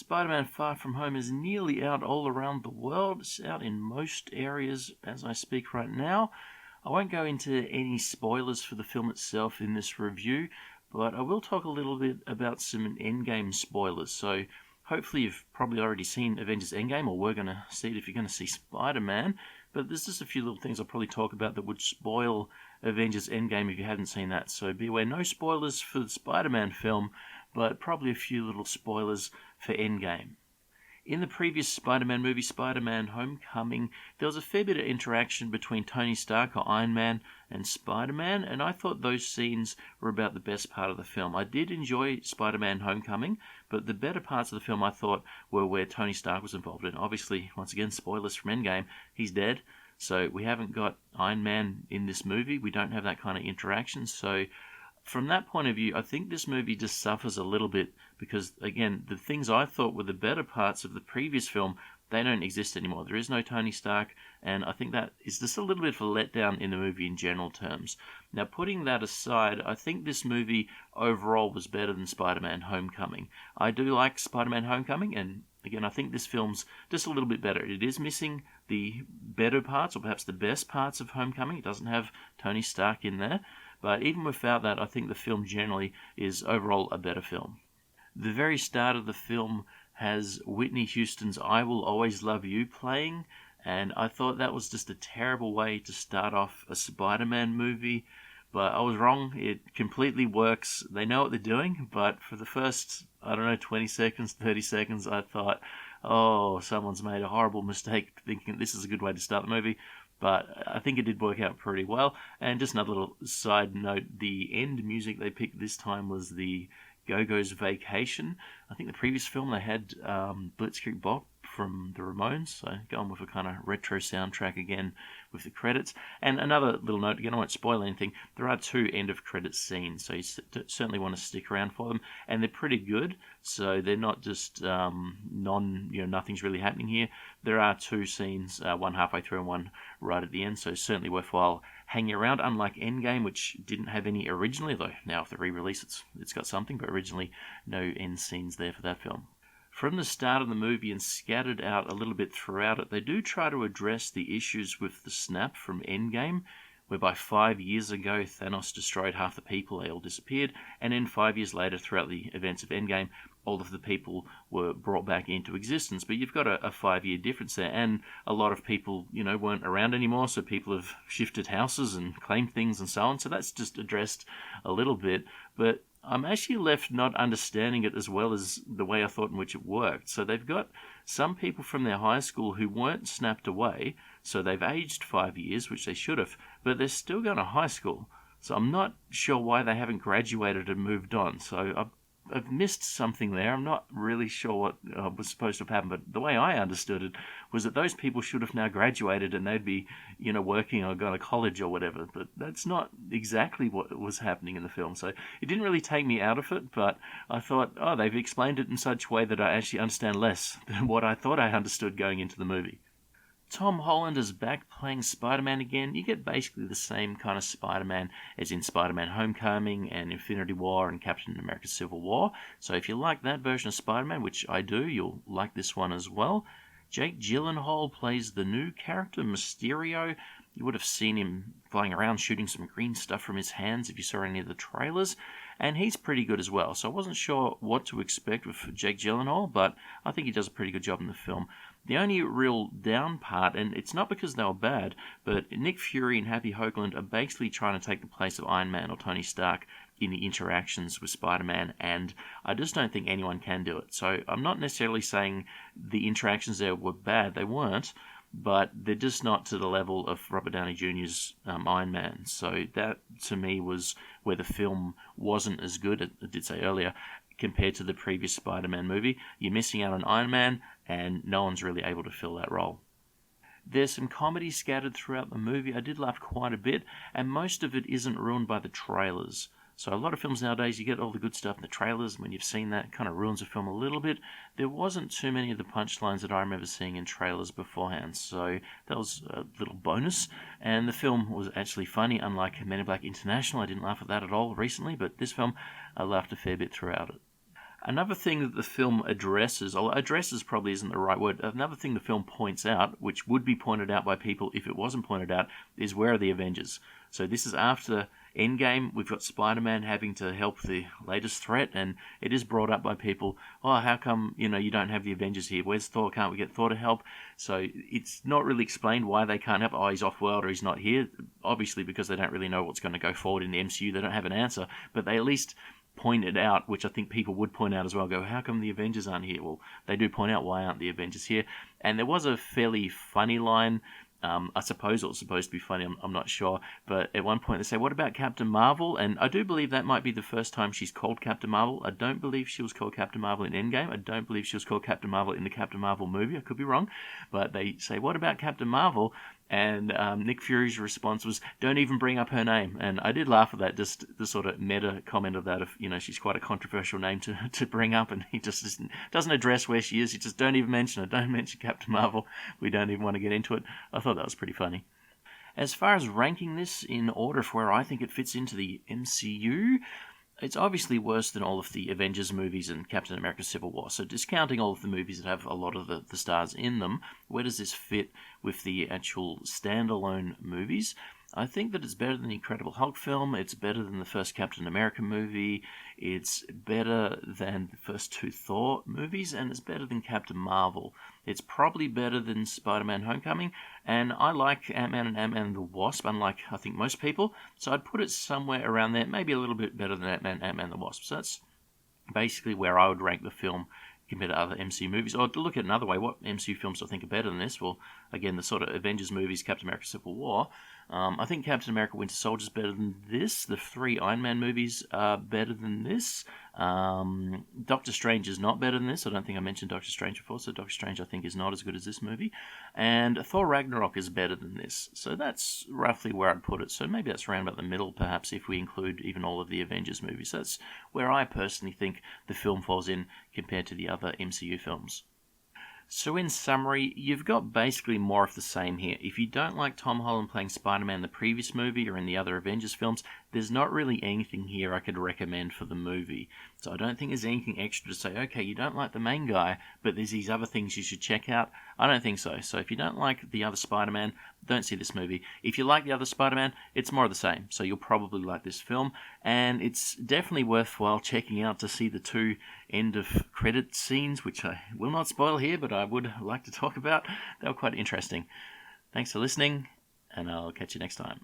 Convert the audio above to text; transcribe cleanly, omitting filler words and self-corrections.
Spider-Man Far From Home is nearly out all around the world. It's out in most areas as I speak right now. I won't go into any spoilers for the film itself in this review, but I will talk a little bit about some Endgame spoilers. So hopefully you've probably already seen Avengers Endgame, or we're going to see it if you're going to see Spider-Man. But there's just a few little things I'll probably talk about that would spoil Avengers Endgame if you hadn't seen that. So be aware, no spoilers for the Spider-Man film, but probably a few little spoilers for Endgame. In the previous Spider-Man movie, Spider-Man Homecoming, there was a fair bit of interaction between Tony Stark, or Iron Man, and Spider-Man, and I thought those scenes were about the best part of the film. I did enjoy Spider-Man Homecoming, but the better parts of the film I thought were where Tony Stark was involved in. Obviously, once again, spoilers from Endgame, he's dead, so we haven't got Iron Man in this movie. We don't have that kind of interaction, so from that point of view, I think this movie just suffers a little bit because, again, the things I thought were the better parts of the previous film, they don't exist anymore. There is no Tony Stark, and I think that is just a little bit of a letdown in the movie in general terms. Now, putting that aside, I think this movie overall was better than Spider-Man Homecoming. I do like Spider-Man Homecoming, and again, I think this film's just a little bit better. It is missing the better parts, or perhaps the best parts of Homecoming. It doesn't have Tony Stark in there. But even without that, I think the film generally is overall a better film. The very start of the film has Whitney Houston's I Will Always Love You playing, and I thought that was just a terrible way to start off a Spider-Man movie, but I was wrong. It completely works. They know what they're doing, but for the first, 20 seconds, 30 seconds, I thought, oh, someone's made a horrible mistake thinking this is a good way to start the movie. But I think it did work out pretty well. And just another little side note, the end music they picked this time was the Go-Go's Vacation. I think the previous film they had Blitzkrieg Bop from the Ramones, so going with a kind of retro soundtrack again with the credits. And another little note, again, I won't spoil anything, there are 2 end-of-credits scenes, so you certainly want to stick around for them, and they're pretty good, so they're not just nothing's really happening here. There are 2 scenes, one halfway through and one right at the end, so certainly worthwhile hanging around, unlike Endgame, which didn't have any originally, though now with the re-release it's got something, but originally no end scenes there for that film. From the start of the movie and scattered out a little bit throughout it, they do try to address the issues with the snap from Endgame, whereby 5 years ago Thanos destroyed half the people, they all disappeared, and then 5 years later, throughout the events of Endgame, all of the people were brought back into existence. But you've got a 5-year difference there, and a lot of people, weren't around anymore, so people have shifted houses and claimed things and so on, so that's just addressed a little bit, but I'm actually left not understanding it as well as the way I thought in which it worked. So they've got some people from their high school who weren't snapped away, so they've aged 5 years, which they should have, but they're still going to high school. So I'm not sure why they haven't graduated and moved on. So I've missed something there. I'm not really sure what was supposed to have happened, but the way I understood it was that those people should have now graduated and they'd be, working or going to college or whatever. But that's not exactly what was happening in the film. So it didn't really take me out of it, but I thought, they've explained it in such a way that I actually understand less than what I thought I understood going into the movie. Tom Holland is back playing Spider-Man again. You get basically the same kind of Spider-Man as in Spider-Man Homecoming and Infinity War and Captain America Civil War. So if you like that version of Spider-Man, which I do, you'll like this one as well. Jake Gyllenhaal plays the new character, Mysterio. You would have seen him flying around shooting some green stuff from his hands if you saw any of the trailers. And he's pretty good as well. So I wasn't sure what to expect with Jake Gyllenhaal, but I think he does a pretty good job in the film. The only real down part, and it's not because they were bad, but Nick Fury and Happy Hoagland are basically trying to take the place of Iron Man or Tony Stark in the interactions with Spider-Man, and I just don't think anyone can do it. So I'm not necessarily saying the interactions there were bad, they weren't, but they're just not to the level of Robert Downey Jr.'s Iron Man. So that, to me, was where the film wasn't as good, I did say earlier, compared to the previous Spider-Man movie. You're missing out on Iron Man, and no one's really able to fill that role. There's some comedy scattered throughout the movie. I did laugh quite a bit, and most of it isn't ruined by the trailers. So a lot of films nowadays, you get all the good stuff in the trailers, and when you've seen that, it kind of ruins the film a little bit. There wasn't too many of the punchlines that I remember seeing in trailers beforehand, so that was a little bonus. And the film was actually funny, unlike Men in Black International. I didn't laugh at that at all recently, but this film, I laughed a fair bit throughout it. Another thing that the film addresses, or addresses probably isn't the right word, another thing the film points out, which would be pointed out by people if it wasn't pointed out, is where are the Avengers? So this is after Endgame. We've got Spider-Man having to help the latest threat, and it is brought up by people, oh, how come, you don't have the Avengers here? Where's Thor? Can't we get Thor to help? So it's not really explained why they can't help. Oh, he's off-world or he's not here. Obviously, because they don't really know what's going to go forward in the MCU, they don't have an answer, but they at least pointed out, which I think people would point out as well, go, how come the Avengers aren't here? Well, they do point out why aren't the Avengers here. And there was a fairly funny line, I suppose it was supposed to be funny, I'm not sure, but at one point they say, what about Captain Marvel? And I do believe that might be the first time she's called Captain Marvel. I don't believe she was called Captain Marvel in Endgame. I don't believe she was called Captain Marvel in the Captain Marvel movie. I could be wrong. But they say, what about Captain Marvel? And Nick Fury's response was, don't even bring up her name. And I did laugh at that, just the sort of meta comment of that, of, she's quite a controversial name to bring up, and he just doesn't address where she is. He just, don't even mention her. Don't mention Captain Marvel. We don't even want to get into it. I thought that was pretty funny. As far as ranking this in order for where I think it fits into the MCU, it's obviously worse than all of the Avengers movies and Captain America Civil War. So discounting all of the movies that have a lot of the stars in them, where does this fit with the actual standalone movies? I think that it's better than the Incredible Hulk film, it's better than the first Captain America movie, it's better than the first two Thor movies, and it's better than Captain Marvel. It's probably better than Spider-Man Homecoming, and I like Ant-Man and Ant-Man and the Wasp, unlike, I think, most people, so I'd put it somewhere around there, maybe a little bit better than Ant-Man and Ant-Man and the Wasp. So that's basically where I would rank the film compared to other MCU movies. Or to look at another way, what MCU films do I think are better than this? Well, again, the sort of Avengers movies, Captain America Civil War. I think Captain America Winter Soldier is better than this. The three Iron Man movies are better than this. Doctor Strange is not better than this. I don't think I mentioned Doctor Strange before, so Doctor Strange I think is not as good as this movie. And Thor Ragnarok is better than this. So that's roughly where I'd put it. So maybe that's around about the middle, perhaps, if we include even all of the Avengers movies. That's where I personally think the film falls in compared to the other MCU films. So in summary, you've got basically more of the same here. If you don't like Tom Holland playing Spider-Man in the previous movie or in the other Avengers films, there's not really anything here I could recommend for the movie. So I don't think there's anything extra to say, okay, you don't like the main guy, but there's these other things you should check out. I don't think so. So if you don't like the other Spider-Man, don't see this movie. If you like the other Spider-Man, it's more of the same. So you'll probably like this film. And it's definitely worthwhile checking out to see the two end of credit scenes, which I will not spoil here, but I would like to talk about. They were quite interesting. Thanks for listening, and I'll catch you next time.